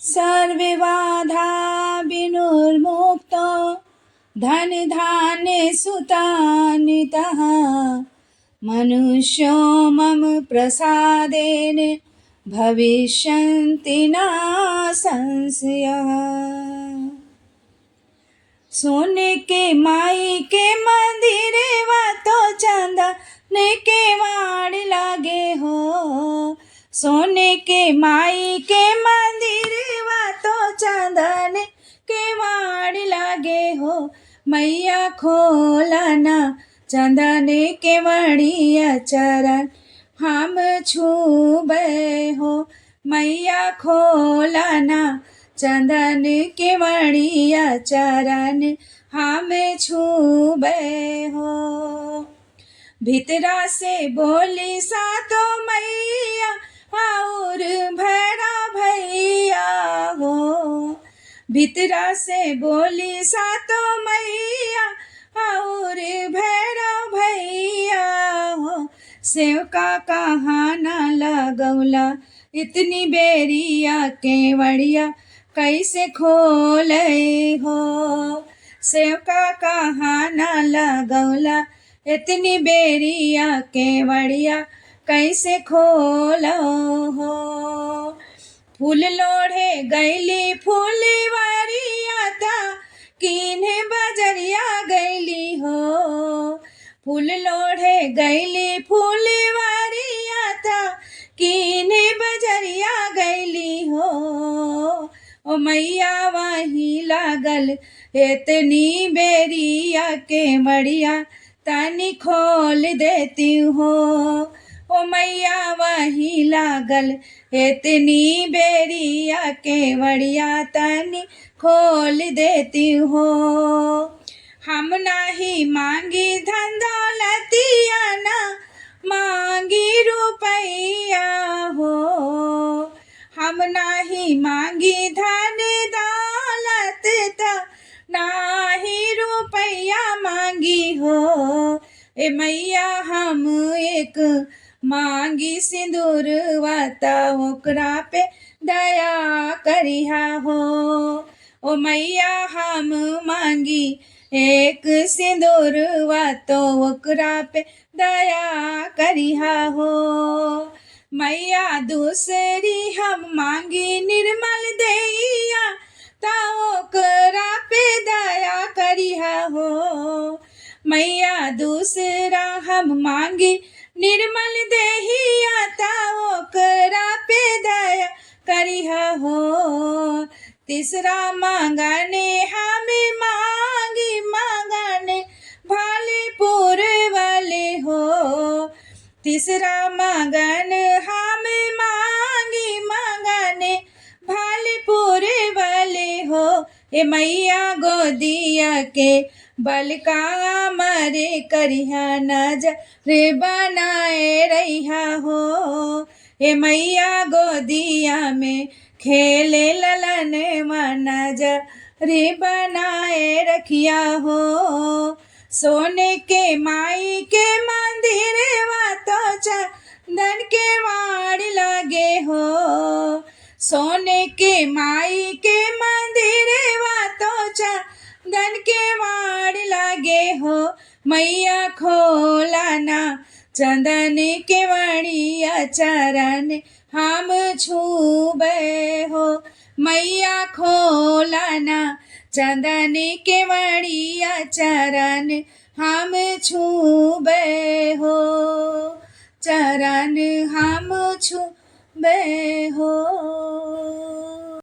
Survey बाधा विनुर्मुक्तो धन धान्य सुतान्वितः मनुष्यो मम प्रसादेन भविष्यन्ति न संशयः। सोने के माई के मंदिर वा तो चंदन के वाड़ लागे हो। सोने के माई के मंदिर वा तो चंदन के वाड़ लागे हो। मैया खोलना चंदन के वड़िया चरण हम छूबे हो। मैया खोलना चंदन के वड़िया चरण हम छूबे हो। भीतरा से बोली सातो मैया और भैरा भैया हो। भीतरा से बोली सातो मैया और भैरा भैया हो। सेवका कहाँ न लगौला इतनी बेरिया केवड़िया कैसे खोले हो। सेवका कहाँ न लगौला इतनी बेरिया केवड़िया कैसे खोलो हो। फूल लोढ़े गैली फूलवरिया था किन्हे बजरिया गैली हो। फूल लोढ़े गैली फूलवरिया था किन्हे बजरिया गैली हो। ओ मैया वही लागल इतनी बेरिया के मड़िया तनी खोल देती हो। ओ मैया वही लागल इतनी बेरिया के मड़िया तनी खोल देती हो। हम नाही मांगी धन दौलतिया ना मांगी रुपैया हो। हम नाही मांगी धन दौलत ता नाही रुपैया मांगी हो। ए मैया हम एक मांगी सिंदूर वाता ओकरा पे दया करिहा हो। ओ मैया हम मांगी एक सिंदूर वातो ओकरा पे दया करिहा हो। मैया दूसरी हम मांगी निर्मल दैया ता ओकरा पे दया करिहा हो। मैया दूसरा हम मांगी निर्मल देहिया ता ओकरा पे दया करिहा हो। तीसरा मांगने हमें मांगने भालेपुर वाले हो। तीसरा मांगन हमें मांगने भालेपुर वाले हो। ए मैया गोदिया के बलका मरे करिहा नजर बनाए रहिहा हो। ए मैया गोदिया में खेले ललन नजर बनाए रखिया हो। सोने के माई के मंदिर वा तो चंदन के वाड़ लागे हो। सोने के माई के मंदिर वा तो चंदन के वाड़ लागे हो। मैया खोलाना चंदन के वड़िया चरण हम छूबे हो। मैया खोलाना चंदन के वड़िया चरण हम छूबे हो। चरण हम छूबे हो।